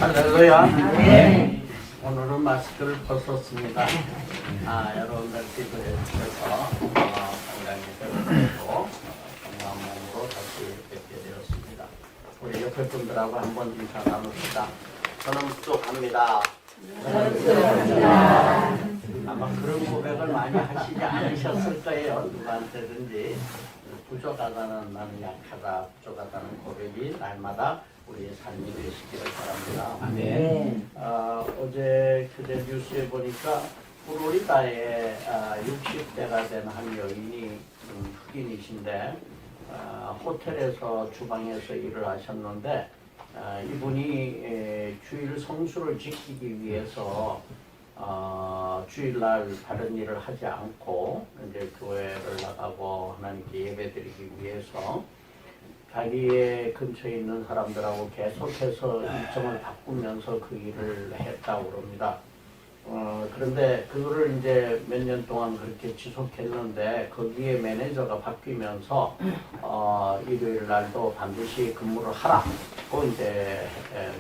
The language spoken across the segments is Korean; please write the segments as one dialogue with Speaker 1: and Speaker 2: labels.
Speaker 1: 할렐루야. 네. 오늘은 마스크를 벗었습니다. 여러분들 기도해주셔서 건강히 되고 건강한 몸으로 다시 뵙게 되었습니다. 우리 옆에 분들하고 한번 인사 나눕시다. 저는 부족합니다. 아마 그런 고백을 많이 하시지 않으셨을 거예요. 누구한테든지 부족하다는, 나는 약하다, 부족하다는 고백이 날마다 우리의 삶이 되시기를 바랍니다. 아멘. 어제 그제 뉴스에 보니까 플로리다에 60대가 된 한 여인이 흑인이신데 호텔에서 주방에서 일을 하셨는데 이분이 주일 성수를 지키기 위해서 주일날 다른 일을 하지 않고 이제 교회를 나가고 하나님께 예배드리기 위해서 자기의 근처에 있는 사람들하고 계속해서 일정을 바꾸면서 그 일을 했다고 그럽니다. 그런데 그거를 이제 몇 년 동안 그렇게 지속했는데 거기에 매니저가 바뀌면서 일요일 날도 반드시 근무를 하라고 이제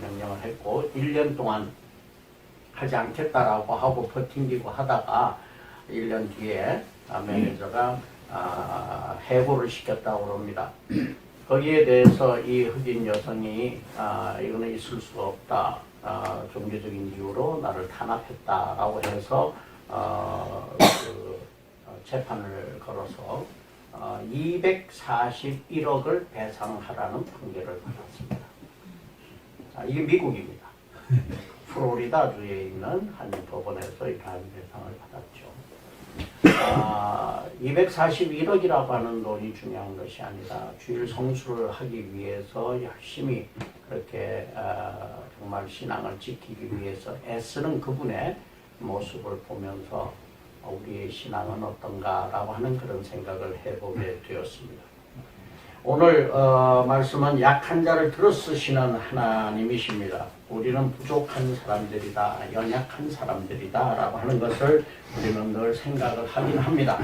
Speaker 1: 명령을 했고 1년 동안 하지 않겠다라고 하고 버팅기고 하다가 1년 뒤에 매니저가 해고를 시켰다고 합니다. 거기에 대해서 이 흑인 여성이 이거는 있을 수가 없다. 종교적인 이유로 나를 탄압했다라고 해서 재판을 걸어서 241억을 배상하라는 판결을 받았습니다. 이게 미국입니다. 플로리다주에 있는 한 법원에서 이러한 배상을 받았죠. 241억이라고 하는 돈이 중요한 것이 아니라 주일 성수를 하기 위해서 열심히 그렇게 정말 신앙을 지키기 위해서 애쓰는 그분의 모습을 보면서 우리의 신앙은 어떤가라고 하는 그런 생각을 해보게 되었습니다. 오늘 말씀은 약한 자를 들어 쓰시는 하나님이십니다. 우리는 부족한 사람들이다, 연약한 사람들이다 라고 하는 것을 우리는 늘 생각을 하긴 합니다.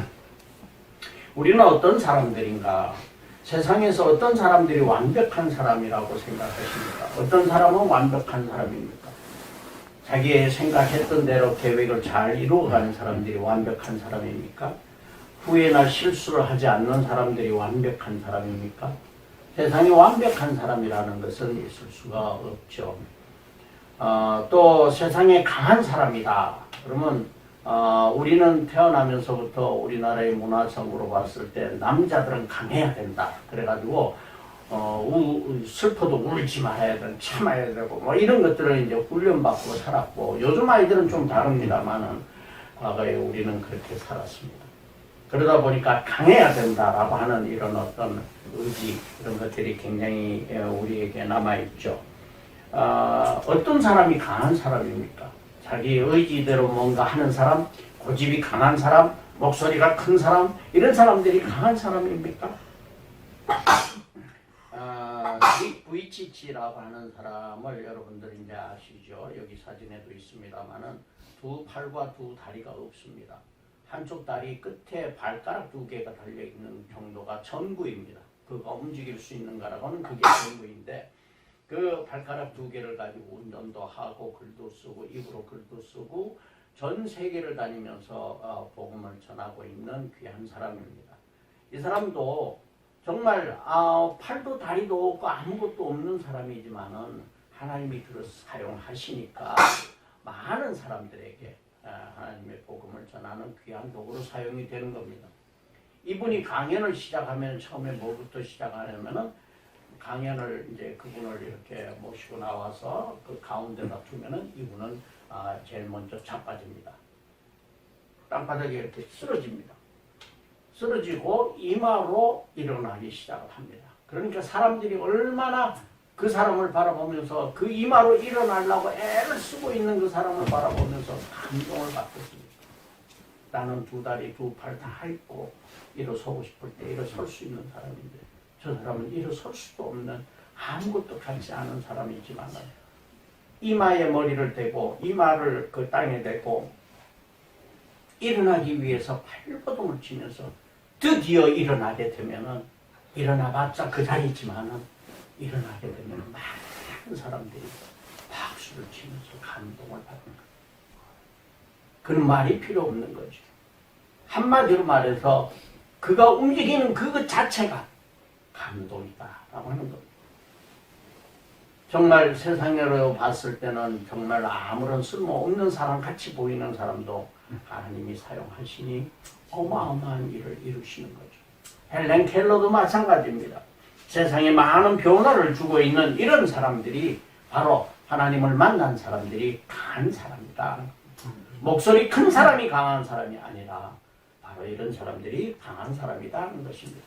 Speaker 1: 우리는 어떤 사람들인가? 세상에서 어떤 사람들이 완벽한 사람이라고 생각하십니까? 어떤 사람은 완벽한 사람입니까? 자기의 생각했던 대로 계획을 잘 이루어가는 사람들이 완벽한 사람입니까? 후회나 실수를 하지 않는 사람들이 완벽한 사람입니까? 세상에 완벽한 사람이라는 것은 있을 수가 없죠. 또 세상에 강한 사람이다. 그러면 우리는 태어나면서부터 우리나라의 문화적으로 봤을 때 남자들은 강해야 된다. 그래가지고 슬퍼도 울지 말아야 되고 참아야 되고 뭐 이런 것들을 이제 훈련받고 살았고 요즘 아이들은 좀 다릅니다만은 과거에 우리는 그렇게 살았습니다. 그러다 보니까 강해야 된다라고 하는 이런 어떤 의지 이런 것들이 굉장히 우리에게 남아있죠. 어떤 사람이 강한 사람입니까? 자기 의지대로 뭔가 하는 사람, 고집이 강한 사람, 목소리가 큰 사람 이런 사람들이 강한 사람입니까? 부이치치라고 하는 사람을 여러분들 이제 아시죠? 여기 사진에도 있습니다만은 두 팔과 두 다리가 없습니다. 한쪽 다리 끝에 발가락 2개가 달려있는 정도가 전부입니다. 그가 움직일 수 있는 거라고는 그게 전부인데 그 발가락 2개를 가지고 운전도 하고 글도 쓰고 입으로 글도 쓰고 전 세계를 다니면서 복음을 전하고 있는 귀한 사람입니다. 이 사람도 정말 팔도 다리도 없고 아무것도 없는 사람이지만은 하나님이 그를 사용하시니까 많은 사람들에게 하나님의 복음을 전하는 귀한 도구로 사용이 되는 겁니다. 이분이 강연을 시작하면 처음에 뭐부터 시작하냐면은 강연을 이제 그분을 이렇게 모시고 나와서 그 가운데다 두면은 이분은 제일 먼저 자빠집니다. 땅바닥에 이렇게 쓰러집니다. 쓰러지고 이마로 일어나기 시작을 합니다. 그러니까 사람들이 얼마나 그 사람을 바라보면서 그 이마로 일어나려고 애를 쓰고 있는 그 사람을 바라보면서 감동을 받겠습니다. 나는 2 다리 2 팔 다 있고 일어서고 싶을 때 일어설 수 있는 사람인데 저 사람은 일어설 수도 없는 아무것도 같지 않은 사람이지만 이마에 머리를 대고 이마를 그 땅에 대고 일어나기 위해서 발버둥을 치면서 드디어 일어나게 되면은 일어나봤자 그 자리지만은 일어나게 되면 많은 사람들이 박수를 치면서 감동을 받는 거예요. 그런 말이 필요 없는 거죠. 한마디로 말해서 그가 움직이는 그 자체가 감동이다라고 하는 겁니다. 정말 세상으로 봤을 때는 정말 아무런 쓸모없는 사람 같이 보이는 사람도 하나님이 사용하시니 어마어마한 일을 이루시는 거죠. 헬렌 켈러도 마찬가지입니다. 세상에 많은 변화를 주고 있는 이런 사람들이 바로 하나님을 만난 사람들이 강한 사람이다. 목소리 큰 사람이 강한 사람이 아니라 바로 이런 사람들이 강한 사람이라는 것입니다.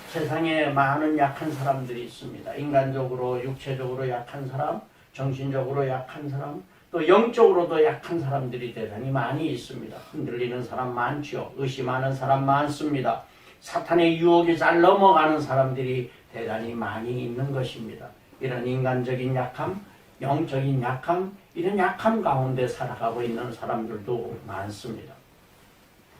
Speaker 1: 세상에 많은 약한 사람들이 있습니다. 인간적으로, 육체적으로 약한 사람, 정신적으로 약한 사람, 또 영적으로도 약한 사람들이 대단히 많이 있습니다. 흔들리는 사람 많죠. 의심하는 사람 많습니다. 사탄의 유혹에 잘 넘어가는 사람들이 대단히 많이 있는 것입니다. 이런 인간적인 약함, 영적인 약함, 이런 약함 가운데 살아가고 있는 사람들도 많습니다.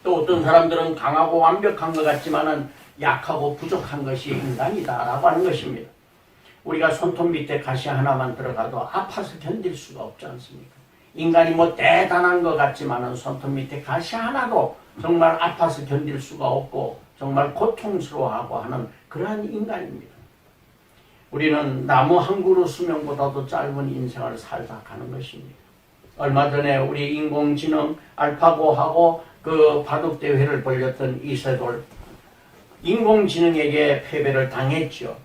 Speaker 1: 또 어떤 사람들은 강하고 완벽한 것 같지만은 약하고 부족한 것이 인간이다라고 하는 것입니다. 우리가 손톱 밑에 가시 하나만 들어가도 아파서 견딜 수가 없지 않습니까? 인간이 뭐 대단한 것 같지만은 손톱 밑에 가시 하나도 정말 아파서 견딜 수가 없고 정말 고통스러워하고 하는 그러한 인간입니다. 우리는 나무 한 그루 수명보다도 짧은 인생을 살다 가는 것입니다. 얼마 전에 우리 인공지능 알파고하고 그 바둑대회를 벌였던 이세돌, 인공지능에게 패배를 당했죠.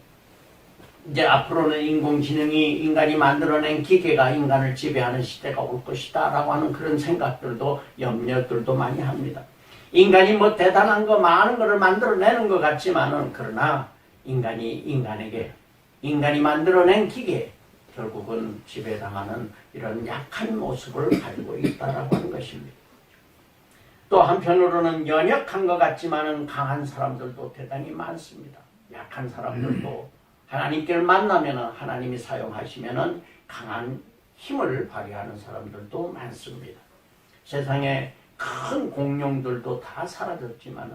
Speaker 1: 이제 앞으로는 인공지능이 인간이 만들어낸 기계가 인간을 지배하는 시대가 올 것이다 라고 하는 그런 생각들도 염려들도 많이 합니다. 인간이 뭐 대단한 거 많은 거를 만들어내는 것 같지만은 그러나 인간이 만들어낸 기계 결국은 지배당하는 이런 약한 모습을 가지고 있다라고 하는 것입니다. 또 한편으로는 연약한 것 같지만은 강한 사람들도 대단히 많습니다. 약한 사람들도 하나님께를 만나면은 하나님이 사용하시면은 강한 힘을 발휘하는 사람들도 많습니다. 세상에 큰 공룡들도 다 사라졌지만은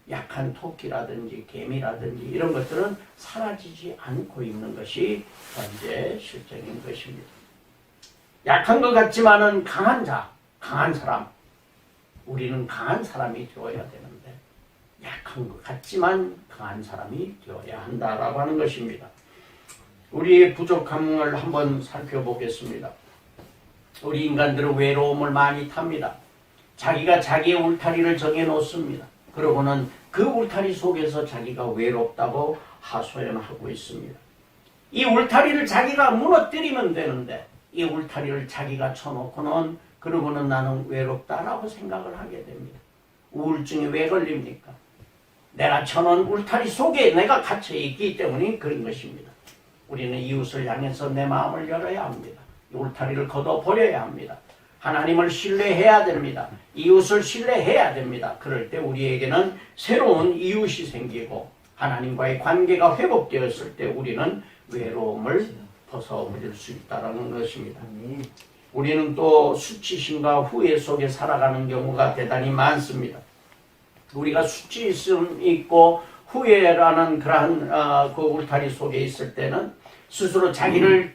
Speaker 1: 약한 토끼라든지 개미라든지 이런 것들은 사라지지 않고 있는 것이 현재 실정인 것입니다. 약한 것 같지만은 강한 자, 강한 사람, 우리는 강한 사람이 되어야 되는데 약한 것 같지만 강한 사람이 되어야 한다라고 하는 것입니다. 우리의 부족함을 한번 살펴보겠습니다. 우리 인간들은 외로움을 많이 탑니다. 자기가 자기의 울타리를 정해놓습니다. 그러고는 그 울타리 속에서 자기가 외롭다고 하소연하고 있습니다. 이 울타리를 자기가 무너뜨리면 되는데 이 울타리를 자기가 쳐놓고는 그러고는 나는 외롭다라고 생각을 하게 됩니다. 우울증에 왜 걸립니까? 내가 쳐놓은 울타리 속에 내가 갇혀있기 때문에 그런 것입니다. 우리는 이웃을 향해서 내 마음을 열어야 합니다. 이 울타리를 걷어버려야 합니다. 하나님을 신뢰해야 됩니다. 이웃을 신뢰해야 됩니다. 그럴 때 우리에게는 새로운 이웃이 생기고 하나님과의 관계가 회복되었을 때 우리는 외로움을 벗어버릴 수 있다는 것입니다. 우리는 또 수치심과 후회 속에 살아가는 경우가 대단히 많습니다. 우리가 수치심 있고 후회라는 그러한 그 울타리 속에 있을 때는 스스로 자기를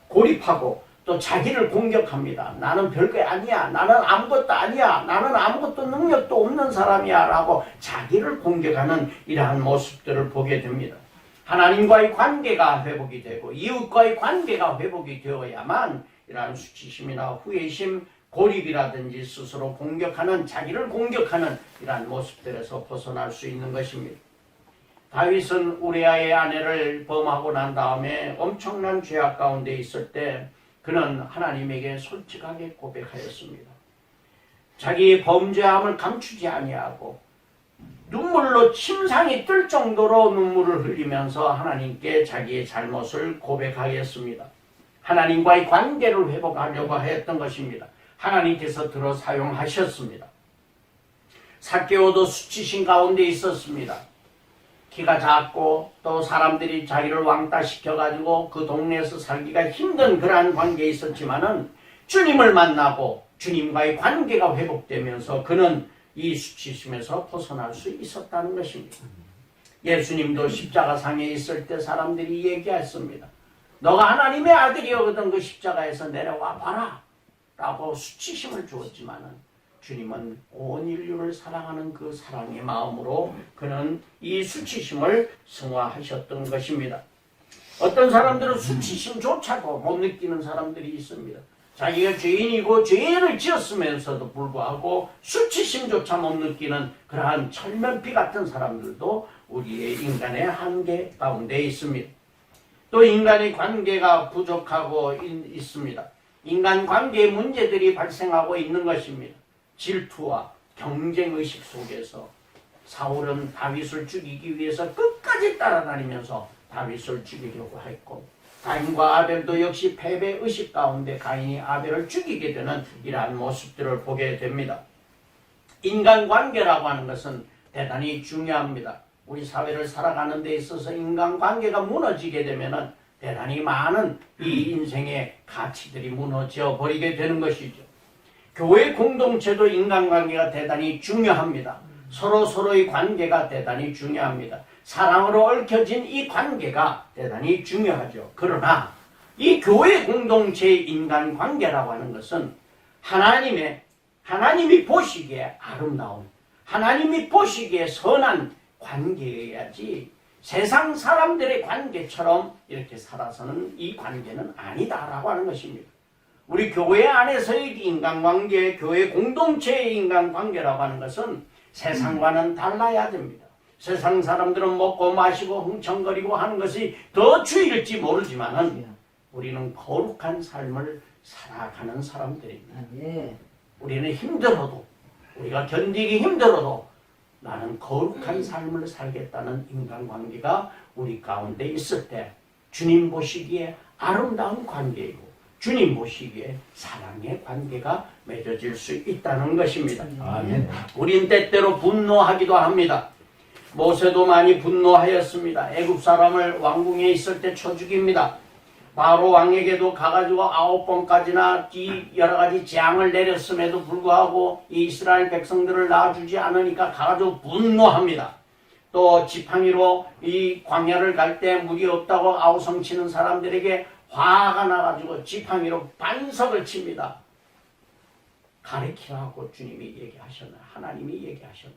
Speaker 1: 고립하고 또 자기를 공격합니다. 나는 별거 아니야. 나는 아무것도 아니야. 나는 아무것도 능력도 없는 사람이야 라고 자기를 공격하는 이러한 모습들을 보게 됩니다. 하나님과의 관계가 회복이 되고 이웃과의 관계가 회복이 되어야만 이러한 수치심이나 후회심, 고립이라든지 스스로 공격하는, 자기를 공격하는 이러한 모습들에서 벗어날 수 있는 것입니다. 다윗은 우리아의 아내를 범하고 난 다음에 엄청난 죄악 가운데 있을 때 그는 하나님에게 솔직하게 고백하였습니다. 자기의 범죄함을 감추지 아니하고 눈물로 침상이 뜰 정도로 눈물을 흘리면서 하나님께 자기의 잘못을 고백하였습니다. 하나님과의 관계를 회복하려고 했던 것입니다. 하나님께서 들어 사용하셨습니다. 삭개오도 수치심 가운데 있었습니다. 키가 작고 또 사람들이 자기를 왕따시켜가지고 그 동네에서 살기가 힘든 그러한 관계에 있었지만은 주님을 만나고 주님과의 관계가 회복되면서 그는 이 수치심에서 벗어날 수 있었다는 것입니다. 예수님도 십자가상에 있을 때 사람들이 얘기했습니다. 너가 하나님의 아들이거든 그 십자가에서 내려와 봐라 라고 수치심을 주었지만은 주님은 온 인류를 사랑하는 그 사랑의 마음으로 그는 이 수치심을 승화하셨던 것입니다. 어떤 사람들은 수치심조차도 못 느끼는 사람들이 있습니다. 자기가 죄인이고 죄를 지었으면서도 불구하고 수치심조차 못 느끼는 그러한 철면피 같은 사람들도 우리의 인간의 한계 가운데 있습니다. 또 인간의 관계가 부족하고 있습니다. 인간 관계의 문제들이 발생하고 있는 것입니다. 질투와 경쟁의식 속에서 사울은 다윗을 죽이기 위해서 끝까지 따라다니면서 다윗을 죽이려고 했고, 가인과 아벨도 역시 패배의식 가운데 가인이 아벨을 죽이게 되는 이러한 모습들을 보게 됩니다. 인간관계라고 하는 것은 대단히 중요합니다. 우리 사회를 살아가는 데 있어서 인간관계가 무너지게 되면 대단히 많은 이 인생의 가치들이 무너져 버리게 되는 것이죠. 교회 공동체도 인간관계가 대단히 중요합니다. 서로서로의 관계가 대단히 중요합니다. 사랑으로 얽혀진 이 관계가 대단히 중요하죠. 그러나 이 교회 공동체의 인간관계라고 하는 것은 하나님이 보시기에 아름다운, 하나님이 보시기에 선한 관계여야지 세상 사람들의 관계처럼 이렇게 살아서는 이 관계는 아니다라고 하는 것입니다. 우리 교회 안에서의 인간관계, 교회 공동체의 인간관계라고 하는 것은 세상과는 달라야 됩니다. 세상 사람들은 먹고 마시고 흥청거리고 하는 것이 더 주일지 모르지만은 우리는 거룩한 삶을 살아가는 사람들입니다. 우리는 힘들어도, 우리가 견디기 힘들어도 나는 거룩한 삶을 살겠다는 인간관계가 우리 가운데 있을 때 주님 보시기에 아름다운 관계이고 주님 보시기에 사랑의 관계가 맺어질 수 있다는 것입니다. 아멘. 우린 때때로 분노하기도 합니다. 모세도 많이 분노하였습니다. 애굽 사람을 왕궁에 있을 때 쳐 죽입니다. 바로 왕에게도 가가지고 9번까지나 이 여러 가지 재앙을 내렸음에도 불구하고 이 이스라엘 백성들을 낳아주지 않으니까 가가지고 분노합니다. 또 지팡이로 이 광야를 갈 때 물이 없다고 아우성치는 사람들에게 화가 나가지고 지팡이로 반석을 칩니다. 가르치라고 주님이 얘기하셨나, 하나님이 얘기하셨나.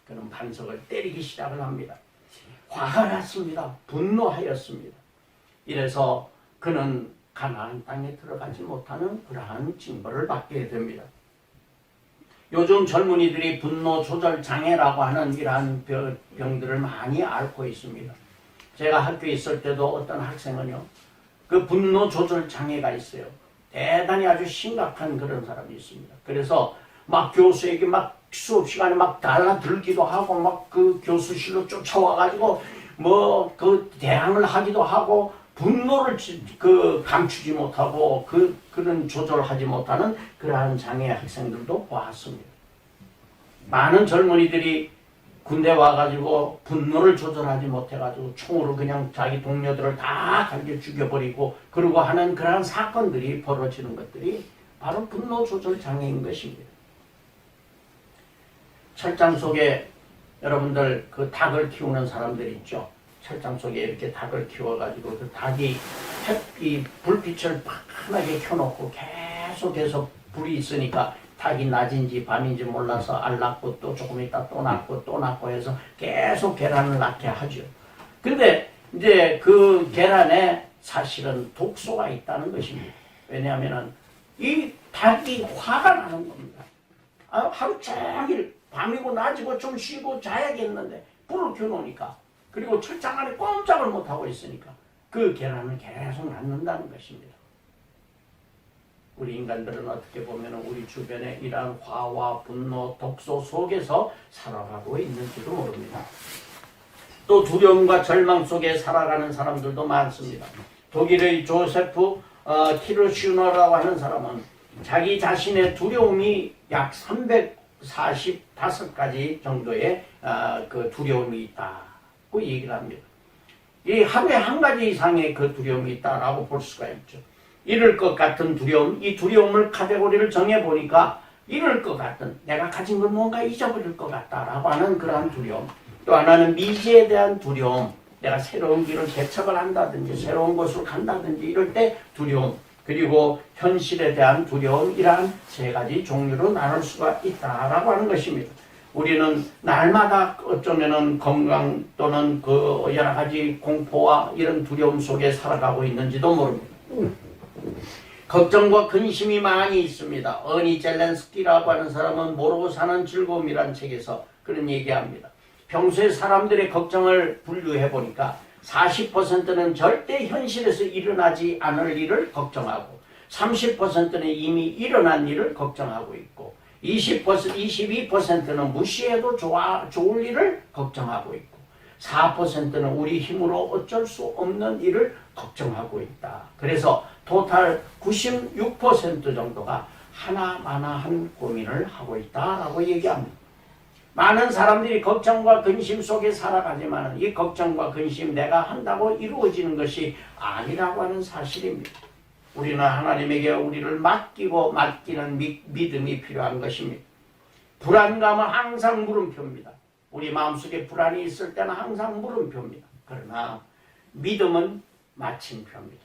Speaker 1: 그는 반석을 때리기 시작을 합니다. 화가 났습니다. 분노하였습니다. 이래서 그는 가나안 땅에 들어가지 못하는 그러한 징벌을 받게 됩니다. 요즘 젊은이들이 분노 조절 장애라고 하는 이러한 병들을 많이 앓고 있습니다. 제가 학교에 있을 때도 어떤 학생은요, 그 분노 조절 장애가 있어요. 대단히 아주 심각한 그런 사람이 있습니다. 그래서 막 교수에게 막 수업 시간에 막 달라들기도 하고 막 그 교수실로 쫓아와가지고 뭐 그 대항을 하기도 하고 분노를 감추지 못하고 그런 조절하지 못하는 그러한 장애 학생들도 보았습니다. 많은 젊은이들이 군대 와가지고 분노를 조절하지 못해가지고 총으로 그냥 자기 동료들을 다 갈겨 죽여버리고 그러고 하는 그러한 사건들이 벌어지는 것들이 바로 분노 조절 장애인 것입니다. 철장 속에 여러분들 그 닭을 키우는 사람들 있죠. 철장 속에 이렇게 닭을 키워가지고 그 닭이 햇빛, 불빛을 환하게 켜놓고 계속해서 불이 있으니까 닭이 낮인지 밤인지 몰라서 알 낳고 또 조금 있다 또 낳고 또 낳고 해서 계속 계란을 낳게 하죠. 근데 이제 그 계란에 사실은 독소가 있다는 것입니다. 왜냐하면은 이 닭이 화가 나는 겁니다. 하루 종일 밤이고 낮이고 좀 쉬고 자야겠는데 불을 켜놓으니까 그리고 철장 안에 꼼짝을 못하고 있으니까 그 계란은 계속 낳는다는 것입니다. 우리 인간들은 어떻게 보면 우리 주변에 이러한 화와 분노, 독소 속에서 살아가고 있는지도 모릅니다. 또 두려움과 절망 속에 살아가는 사람들도 많습니다. 독일의 조세프 키르슈너라고 하는 사람은 자기 자신의 두려움이 약 345가지 정도의 그 두려움이 있다고 얘기를 합니다. 이 하루에 한 가지 이상의 그 두려움이 있다라고 볼 수가 있죠. 이럴 것 같은 두려움, 이 두려움을 카테고리를 정해보니까 이럴 것 같은, 내가 가진 걸 뭔가 잊어버릴 것 같다라고 하는 그러한 두려움, 또 하나는 미지에 대한 두려움, 내가 새로운 길을 개척을 한다든지 새로운 곳을 간다든지 이럴 때 두려움, 그리고 현실에 대한 두려움, 이러한 세 가지 종류로 나눌 수가 있다라고 하는 것입니다. 우리는 날마다 어쩌면은 건강 또는 그 여러 가지 공포와 이런 두려움 속에 살아가고 있는지도 모릅니다. 걱정과 근심이 많이 있습니다. 어니 젤렌스키라고 하는 사람은 모르고 사는 즐거움이란 책에서 그런 얘기합니다. 평소에 사람들의 걱정을 분류해 보니까 40%는 절대 현실에서 일어나지 않을 일을 걱정하고 30%는 이미 일어난 일을 걱정하고 있고 22%는 무시해도 좋을 일을 걱정하고 있고 4%는 우리 힘으로 어쩔 수 없는 일을 걱정하고 있다. 그래서 토탈 96% 정도가 하나마나한 고민을 하고 있다라고 얘기합니다. 많은 사람들이 걱정과 근심 속에 살아가지만 이 걱정과 근심 내가 한다고 이루어지는 것이 아니라고 하는 사실입니다. 우리는 하나님에게 우리를 맡기는 믿음이 필요한 것입니다. 불안감은 항상 물음표입니다. 우리 마음속에 불안이 있을 때는 항상 물음표입니다. 그러나 믿음은 마침표입니다.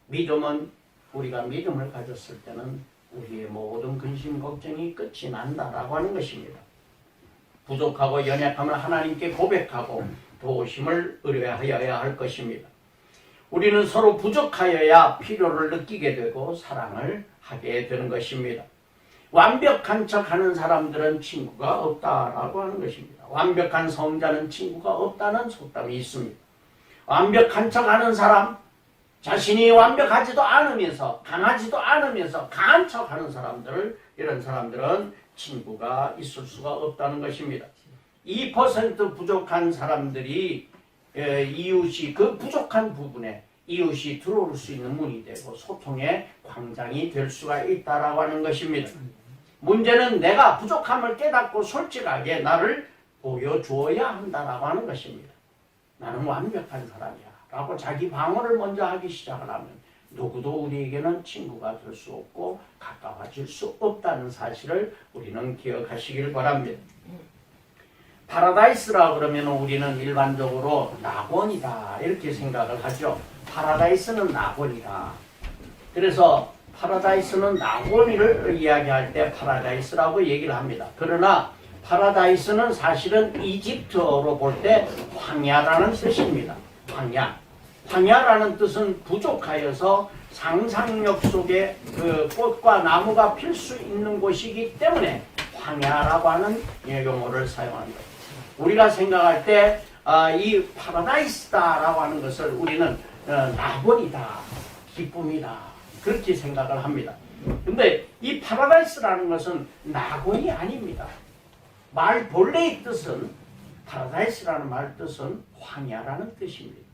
Speaker 1: 믿음은 우리가 믿음을 가졌을 때는 우리의 모든 근심 걱정이 끝이 난다라고 하는 것입니다. 부족하고 연약함을 하나님께 고백하고 도우심을 의뢰하여야 할 것입니다. 우리는 서로 부족하여야 필요를 느끼게 되고 사랑을 하게 되는 것입니다. 완벽한 척하는 사람들은 친구가 없다라고 하는 것입니다. 완벽한 성자는 친구가 없다는 속담이 있습니다. 완벽한 척하는 사람, 자신이 완벽하지도 않으면서 강하지도 않으면서 강한 척하는 사람들, 이런 사람들은 친구가 있을 수가 없다는 것입니다. 2% 부족한 사람들이 이웃이 그 부족한 부분에 이웃이 들어올 수 있는 문이 되고 소통의 광장이 될 수가 있다라고 하는 것입니다. 문제는 내가 부족함을 깨닫고 솔직하게 나를 보여주어야 한다라고 하는 것입니다. 나는 완벽한 사람이야 라고 자기 방어를 먼저 하기 시작을 하면 누구도 우리에게는 친구가 될 수 없고 가까워질 수 없다는 사실을 우리는 기억하시길 바랍니다. 파라다이스라 그러면 우리는 일반적으로 낙원이다 이렇게 생각을 하죠. 파라다이스는 낙원이다. 그래서 파라다이스는 낙원을 이야기할 때 파라다이스라고 얘기를 합니다. 그러나 파라다이스는 사실은 이집트어로 볼 때 황야라는 뜻입니다. 황야. 황야라는 뜻은 부족하여서 상상력 속에 그 꽃과 나무가 필 수 있는 곳이기 때문에 황야라고 하는 용어를 사용합니다. 우리가 생각할 때 이 파라다이스다라고 하는 것을 우리는 낙원이다, 기쁨이다 그렇게 생각을 합니다. 근데 이 파라다이스라는 것은 낙원이 아닙니다. 말 본래의 뜻은 파라다이스라는 말 뜻은 황야라는 뜻입니다.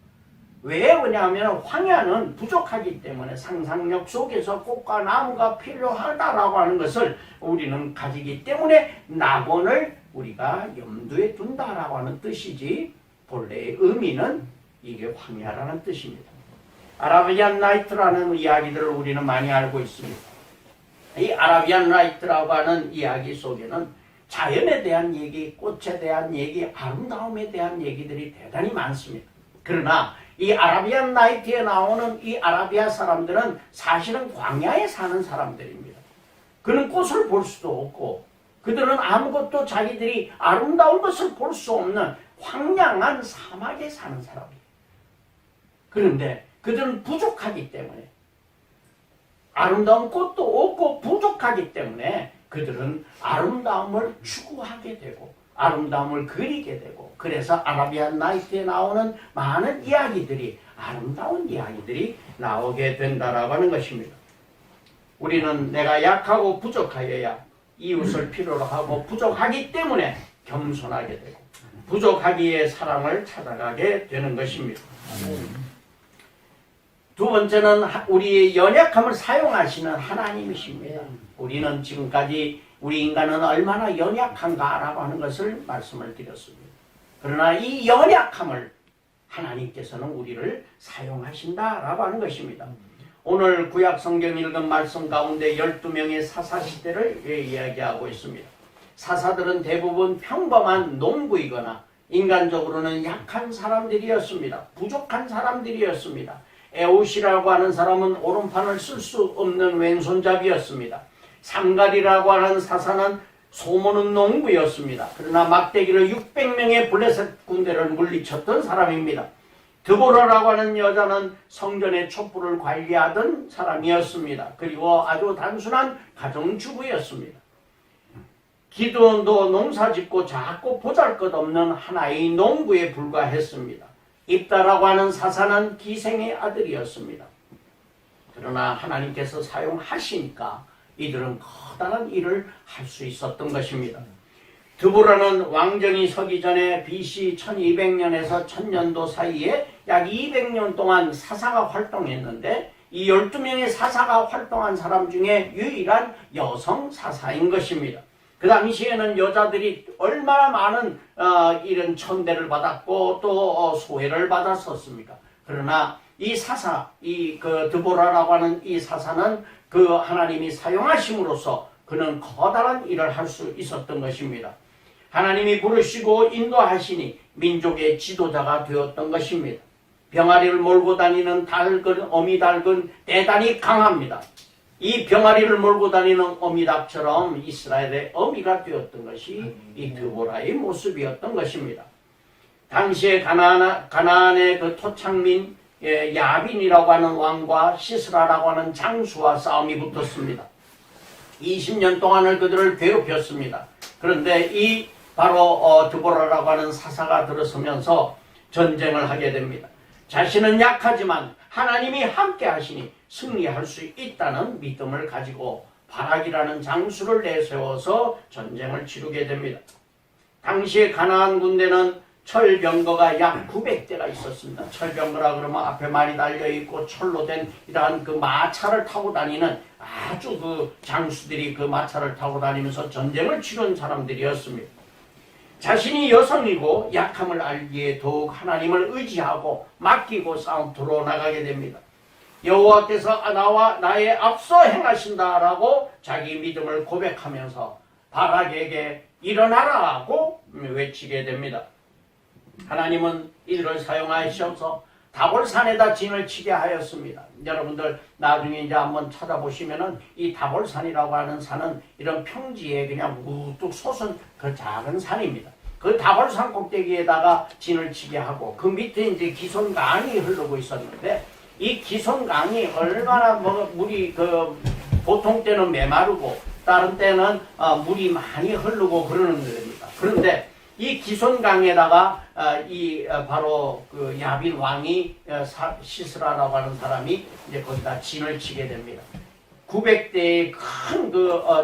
Speaker 1: 왜 그러냐면 황야는 부족하기 때문에 상상력 속에서 꽃과 나무가 필요하다라고 하는 것을 우리는 가지기 때문에 낙원을 우리가 염두에 둔다라고 하는 뜻이지 본래의 의미는 이게 황야라는 뜻입니다. 아라비안 나이트라는 이야기들을 우리는 많이 알고 있습니다. 이 아라비안 나이트라고 하는 이야기 속에는 자연에 대한 얘기, 꽃에 대한 얘기, 아름다움에 대한 얘기들이 대단히 많습니다. 그러나 이 아라비안 나이트에 나오는 이 아라비아 사람들은 사실은 광야에 사는 사람들입니다. 그는 꽃을 볼 수도 없고 그들은 아무것도 자기들이 아름다운 것을 볼 수 없는 황량한 사막에 사는 사람이에요. 그런데 그들은 부족하기 때문에 아름다운 꽃도 없고 부족하기 때문에 그들은 아름다움을 추구하게 되고 아름다움을 그리게 되고 그래서 아라비안 나이트에 나오는 많은 이야기들이 아름다운 이야기들이 나오게 된다라고 하는 것입니다. 우리는 내가 약하고 부족하여야 이웃을 필요로 하고 부족하기 때문에 겸손하게 되고 부족하기에 사랑을 찾아가게 되는 것입니다. 두 번째는 우리의 연약함을 사용하시는 하나님이십니다. 우리는 지금까지 우리 인간은 얼마나 연약한가라고 하는 것을 말씀을 드렸습니다. 그러나 이 연약함을 하나님께서는 우리를 사용하신다라고 하는 것입니다. 오늘 구약 성경 읽은 말씀 가운데 12명의 사사시대를 이야기하고 있습니다. 사사들은 대부분 평범한 농부이거나 인간적으로는 약한 사람들이었습니다. 부족한 사람들이었습니다. 에웃이라고 하는 사람은 오른팔을 쓸 수 없는 왼손잡이였습니다. 삼갈이라고 하는 사사는 소모는 농부였습니다. 그러나 막대기로 600명의 블레셋 군대를 물리쳤던 사람입니다. 드보라라고 하는 여자는 성전의 촛불을 관리하던 사람이었습니다. 그리고 아주 단순한 가정주부였습니다. 기드온도 농사짓고 작고 보잘것없는 하나의 농부에 불과했습니다. 입다라고 하는 사사는 기생의 아들이었습니다. 그러나 하나님께서 사용하시니까 이들은 커다란 일을 할 수 있었던 것입니다. 드보라는 왕정이 서기 전에 BC 1200년에서 1000년도 사이에 약 200년 동안 사사가 활동했는데 이 12명의 사사가 활동한 사람 중에 유일한 여성 사사인 것입니다. 그 당시에는 여자들이 얼마나 많은 이런 천대를 받았고 또 소외를 받았었습니까? 그러나 이 사사, 드보라라고 하는 이 사사는 그 하나님이 사용하심으로써 그는 커다란 일을 할 수 있었던 것입니다. 하나님이 부르시고 인도하시니 민족의 지도자가 되었던 것입니다. 병아리를 몰고 다니는 어미 닭은 대단히 강합니다. 이 병아리를 몰고 다니는 어미닭처럼 이스라엘의 어미가 되었던 것이 이 드보라의 모습이었던 것입니다. 당시에 가나안의 그 토착민 야빈이라고 하는 왕과 시스라라고 하는 장수와 싸움이 붙었습니다. 20년 동안을 그들을 괴롭혔습니다. 그런데 이 바로 드보라라고 하는 사사가 들어서면서 전쟁을 하게 됩니다. 자신은 약하지만 하나님이 함께 하시니 승리할 수 있다는 믿음을 가지고 바락이라는 장수를 내세워서 전쟁을 치르게 됩니다. 당시에 가나안 군대는 철병거가 약 900대가 있었습니다. 철병거라 그러면 앞에 말이 달려있고 철로 된 이러한 그 마차를 타고 다니는 아주 그 장수들이 그 마차를 타고 다니면서 전쟁을 치른 사람들이었습니다. 자신이 여성이고 약함을 알기에 더욱 하나님을 의지하고 맡기고 싸움터로 나가게 됩니다. 여호와께서 나와 나의 앞서 행하신다라고 자기 믿음을 고백하면서 바락에게 일어나라고 외치게 됩니다. 하나님은 이들을 사용하셔서 다볼산에다 진을 치게 하였습니다. 여러분들 나중에 이제 한번 찾아보시면은 이 다볼산이라고 하는 산은 이런 평지에 그냥 우뚝 솟은 그 작은 산입니다. 그 다볼산 꼭대기에다가 진을 치게 하고 그 밑에 이제 기손강이 흐르고 있었는데 이 기손강이 얼마나 물이 보통 때는 메마르고 다른 때는 물이 많이 흐르고 그러는 겁니다. 그런데 이 기손강에다가 바로 그 야빈 왕이 시스라라고 하는 사람이 이제 거기다 진을 치게 됩니다. 900대의 큰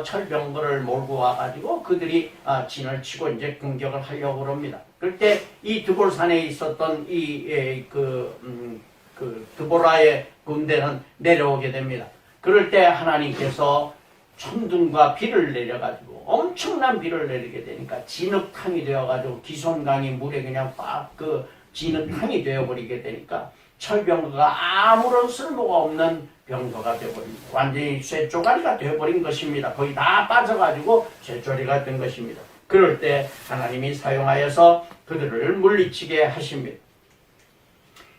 Speaker 1: 철병거를 몰고 와가지고 그들이 진을 치고 이제 공격을 하려고 그럽니다. 그럴 때 이 드볼산에 있었던 드보라의 군대는 내려오게 됩니다. 그럴 때 하나님께서 천둥과 비를 내려가지고 엄청난 비를 내리게 되니까 진흙탕이 되어가지고 기손강이 물에 그냥 진흙탕이 되어버리게 되니까 철병거가 아무런 쓸모가 없는 병거가 되어버립니다. 완전히 쇠쪼가리가 되어버린 것입니다. 거의 다 빠져가지고 쇠쪼리가 된 것입니다. 그럴 때 하나님이 사용하여서 그들을 물리치게 하십니다.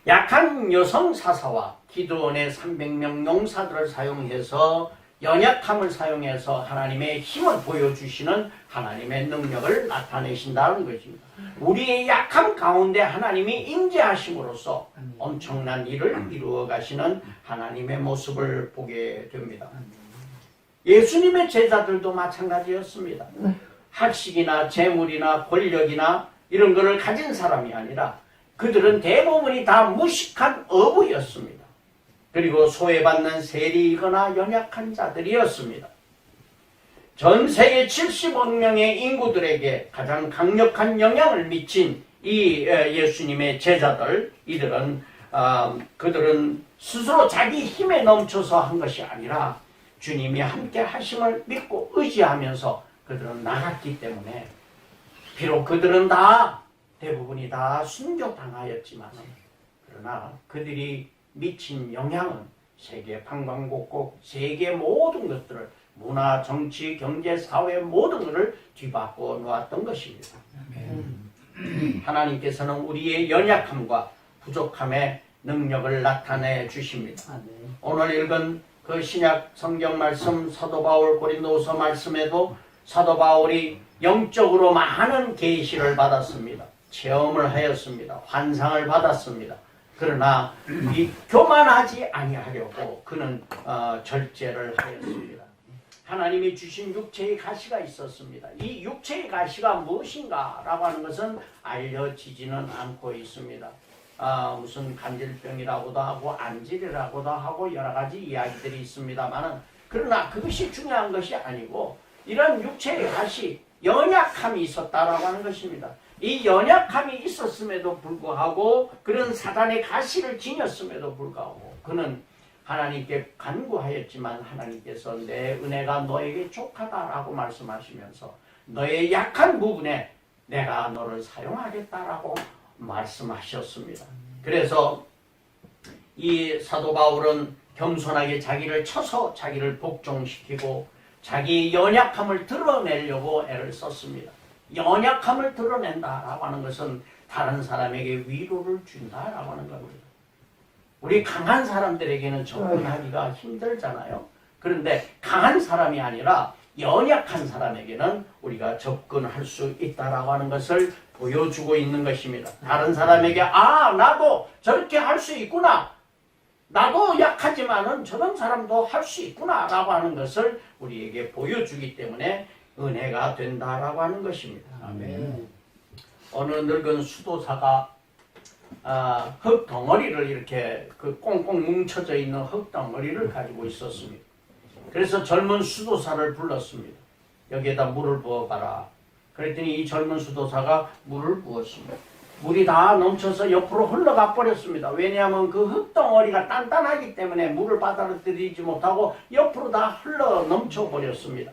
Speaker 1: 약한 여성 사사와 기드온의 300명 용사들을 사용해서 연약함을 사용해서 하나님의 힘을 보여주시는 하나님의 능력을 나타내신다는 것입니다. 우리의 약함 가운데 하나님이 임재하심으로써 엄청난 일을 이루어 가시는 하나님의 모습을 보게 됩니다. 예수님의 제자들도 마찬가지였습니다. 학식이나 재물이나 권력이나 이런 것을 가진 사람이 아니라 그들은 대부분이 다 무식한 어부였습니다. 그리고 소외받는 세리이거나 연약한 자들이었습니다. 전 세계 70억 명의 인구들에게 가장 강력한 영향을 미친 이 예수님의 제자들, 그들은 스스로 자기 힘에 넘쳐서 한 것이 아니라 주님이 함께 하심을 믿고 의지하면서 그들은 나갔기 때문에 비록 그들은 대부분이 다 순교당하였지만 그러나 그들이 미친 영향은 세계 방방곡곡, 세계 모든 것들을 문화, 정치, 경제, 사회 모든 것을 뒤바꿔 놓았던 것입니다. 하나님께서는 우리의 연약함과 부족함의 능력을 나타내 주십니다. 오늘 읽은 그 신약 성경 말씀 사도 바울 고린도후서 말씀에도 사도 바울이 영적으로 많은 계시를 받았습니다. 체험을 하였습니다. 환상을 받았습니다. 그러나 이 교만하지 아니하려고 그는 절제를 하였습니다. 하나님이 주신 육체의 가시가 있었습니다. 이 육체의 가시가 무엇인가 라고 하는 것은 알려지지는 않고 있습니다. 무슨 간질병이라고도 하고 안질이라고도 하고 여러 가지 이야기들이 있습니다만, 그러나 그것이 중요한 것이 아니고 이런 육체의 가시, 연약함이 있었다라고 하는 것입니다. 이 연약함이 있었음에도 불구하고, 그런 사단의 가시를 지녔음에도 불구하고 그는 하나님께 간구하였지만 하나님께서 내 은혜가 너에게 족하다라고 말씀하시면서 너의 약한 부분에 내가 너를 사용하겠다라고 말씀하셨습니다. 그래서 이 사도 바울은 겸손하게 자기를 쳐서 자기를 복종시키고 자기 연약함을 드러내려고 애를 썼습니다. 연약함을 드러낸다라고 하는 것은 다른 사람에게 위로를 준다라고 하는 겁니다. 우리 강한 사람들에게는 접근하기가 힘들잖아요. 그런데 강한 사람이 아니라 연약한 사람에게는 우리가 접근할 수 있다라고 하는 것을 보여주고 있는 것입니다. 다른 사람에게 나도 저렇게 할 수 있구나, 나도 약하지만은 저런 사람도 할 수 있구나 라고 하는 것을 우리에게 보여주기 때문에 은혜가 된다라고 하는 것입니다. 아멘. 어느 늙은 수도사가 흙 덩어리를 이렇게 그 꽁꽁 뭉쳐져 있는 흙 덩어리를 가지고 있었습니다. 그래서 젊은 수도사를 불렀습니다. 여기에다 물을 부어봐라. 그랬더니 이 젊은 수도사가 물을 부었습니다. 물이 다 넘쳐서 옆으로 흘러가 버렸습니다. 왜냐하면 그 흙덩어리가 단단하기 때문에 물을 받아들이지 못하고 옆으로 다 흘러 넘쳐 버렸습니다.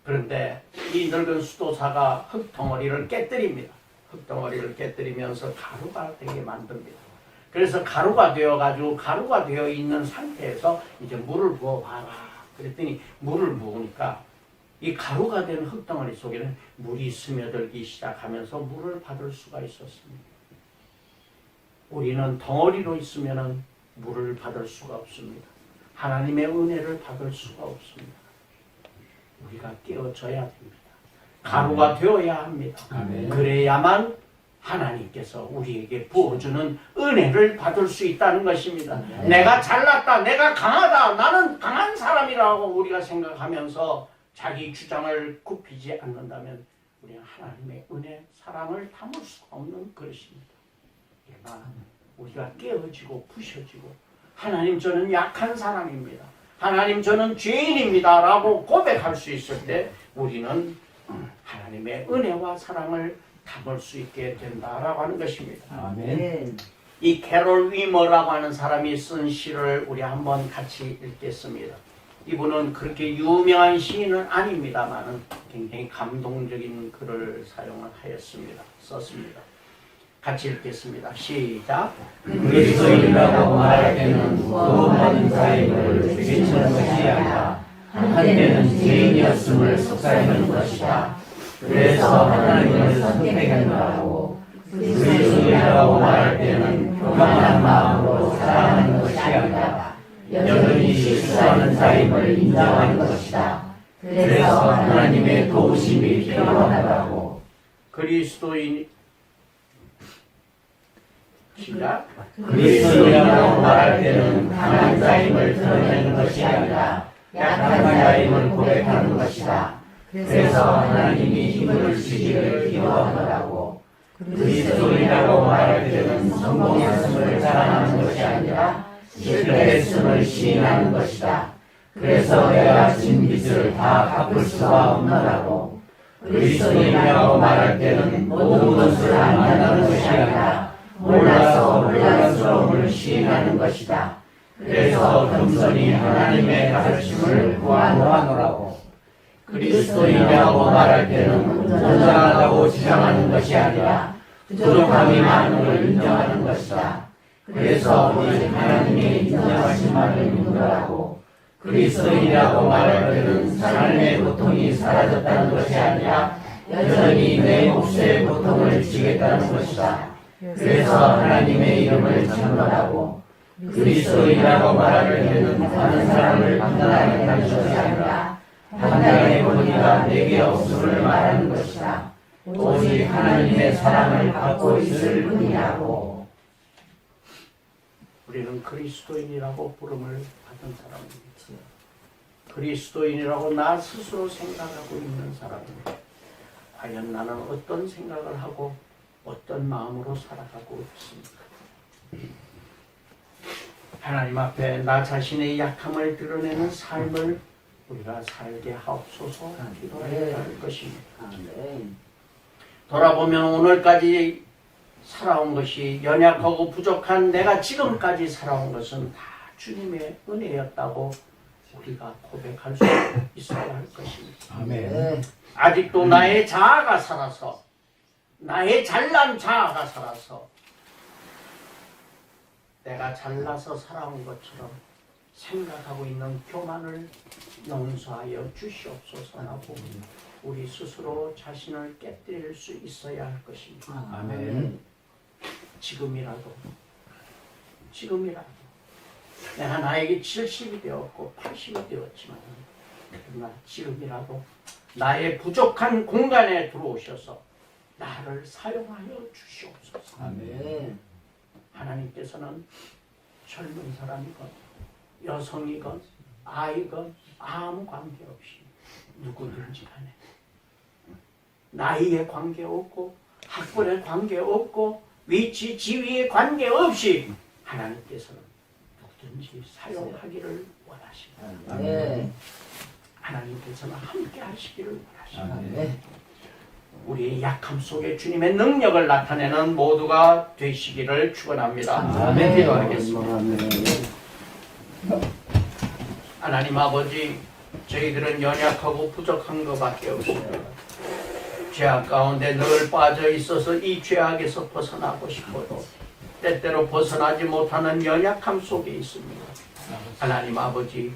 Speaker 1: 그런데 이 늙은 수도사가 흙덩어리를 깨뜨립니다. 흙덩어리를 깨뜨리면서 가루가 되게 만듭니다. 그래서 가루가 되어가지고 가루가 되어 있는 상태에서 이제 물을 부어봐라. 그랬더니 물을 부으니까 이 가루가 된 흙덩어리 속에는 물이 스며들기 시작하면서 물을 받을 수가 있었습니다. 우리는 덩어리로 있으면 물을 받을 수가 없습니다. 하나님의 은혜를 받을 수가 없습니다. 우리가 깨어져야 됩니다. 가루가 되어야 합니다. 아멘. 그래야만 하나님께서 우리에게 부어주는 은혜를 받을 수 있다는 것입니다. 아멘. 내가 잘났다, 내가 강하다, 나는 강한 사람이라고 우리가 생각하면서 자기 주장을 굽히지 않는다면 우리는 하나님의 은혜, 사랑을 담을 수가 없는 그릇입니다. 그러나 우리가 깨어지고 부셔지고 하나님 저는 약한 사람입니다, 하나님 저는 죄인입니다 라고 고백할 수 있을 때 우리는 하나님의 은혜와 사랑을 담을 수 있게 된다라고 하는 것입니다. 아멘. 이 캐롤 위머라고 하는 사람이 쓴 시를 우리 한번 같이 읽겠습니다. 이분은 그렇게 유명한 시인은 아닙니다만 굉장히 감동적인 글을 사용을 하였습니다. 썼습니다. 같이 읽겠습니다. 시작. 그리스도인이라고 말할 때는 그 모든 사임을 되찾는 것이 아니라 한때는 죄인이었음을 속삭이는 것이다. 그래서 하나님을 선택했노라고. 그리스도인이라고 말할 때는 교만한 마음으로 사랑하는 것이 아니라 여전히 실수하는 사임을 인정하는 것이다. 그래서 하나님의 도우심이 필요하다고. 그리스도인이라고 말할 때는 강한 사임을 드러내는 것이 아니라 약한 사임을 고백하는 것이다. 그래서 하나님이 힘을 주시기를 기도하노라고. 그리스도인이라고 말할 때는 성공했음을 자랑하는 것이 아니라 실패했음을 시인하는 것이다. 그래서 내가 진 빚을 다 갚을 수가 없노라고. 그리스도인이라고 말할 때는 모든 것을 안다는 것이 아니라 몰라서 혼란스러움을 시인하는 것이다. 그래서 겸손히 하나님의 가르침을 구하노라고. 그리스도인이라고 말할 때는 온전하다고 주장하는 것이 아니라 부족함이 많은 걸 인정하는 것이다. 그래서 오직 하나님의 인정하심만을 믿노라고. 그리스도인이라고 말할 때는 삶의 고통이 사라졌다는 것이 아니라
Speaker 2: 여전히 내 몫의 고통을 지겠다는 것이다. 그래서 하나님의 이름을 찬송하고 그리스도인이라고 말하는 이는 다른 사람을 판단하겠다는 것이 아니라 판단의 권위가 내게 없음을 말하는 것이다. 오직 하나님의 사랑을 받고 있을 뿐이라고.
Speaker 1: 우리는 그리스도인이라고 부름을 받은 사람입니다. 그리스도인이라고 나 스스로 생각하고 있는 사람입니다. 과연 나는 어떤 생각을 하고 어떤 마음으로 살아가고 있습니까? 하나님 앞에 나 자신의 약함을 드러내는 삶을 우리가 살게 하옵소서 기도해야 할 것입니다. 돌아보면 오늘까지 살아온 것이 연약하고 부족한 내가 지금까지 살아온 것은 다 주님의 은혜였다고 우리가 고백할 수 있어야 할 것입니다.
Speaker 3: 아멘.
Speaker 1: 아직도 나의 자아가 살아서 나의 잘난 자아가 살아서 내가 잘나서 살아온 것처럼 생각하고 있는 교만을 용서하여 주시옵소서 하고 우리 스스로 자신을 깨뜨릴 수 있어야 할 것입니다.
Speaker 3: 아멘.
Speaker 1: 지금이라도 내가 나에게 70이 되었고 80이 되었지만 그러나 지금이라도 나의 부족한 공간에 들어오셔서 나를 사용하여 주시옵소서.
Speaker 3: 아멘.
Speaker 1: 하나님께서는 젊은 사람이건 여성이건 아이건 아무 관계없이 누구든지 간에 나이에 관계없고 학벌에 관계없고 위치 지위에 관계없이 하나님께서는 누구든지 사용하기를 원하십니다.
Speaker 3: 아멘.
Speaker 1: 하나님께서는 함께 하시기를 원하십니다.
Speaker 3: 아멘.
Speaker 1: 우리의 약함 속에 주님의 능력을 나타내는 모두가 되시기를 축원합니다.
Speaker 3: 아멘.
Speaker 1: 기도하겠습니다. 하나님 아버지, 저희들은 연약하고 부족한 것밖에 없습니다. 죄악 가운데 늘 빠져 있어서 이 죄악에서 벗어나고 싶어도 때때로 벗어나지 못하는 연약함 속에 있습니다. 하나님 아버지,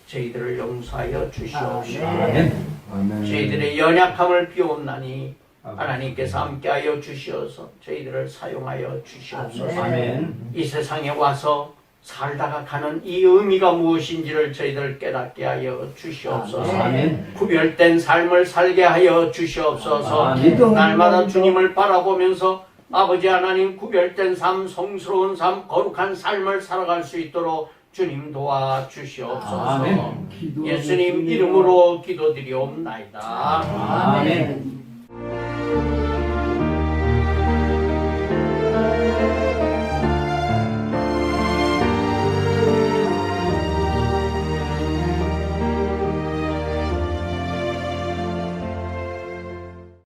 Speaker 1: 저희들을 용서하여 주시옵시고
Speaker 3: 아멘.
Speaker 1: 저희들의 연약함을 비옵나니 하나님께서 함께하여 주시어서 저희들을 사용하여 주시옵소서.
Speaker 3: 아멘.
Speaker 1: 이 세상에 와서 살다가 가는 이 의미가 무엇인지를 저희들 깨닫게 하여 주시옵소서.
Speaker 3: 아멘.
Speaker 1: 구별된 삶을 살게 하여 주시옵소서.
Speaker 3: 아멘.
Speaker 1: 날마다 주님을 바라보면서 아버지 하나님 구별된 삶, 성스러운 삶, 거룩한 삶을 살아갈 수 있도록 주님 도와주시옵소서.
Speaker 3: 아멘.
Speaker 1: 예수님 이름으로 기도드리옵나이다.
Speaker 3: 아멘.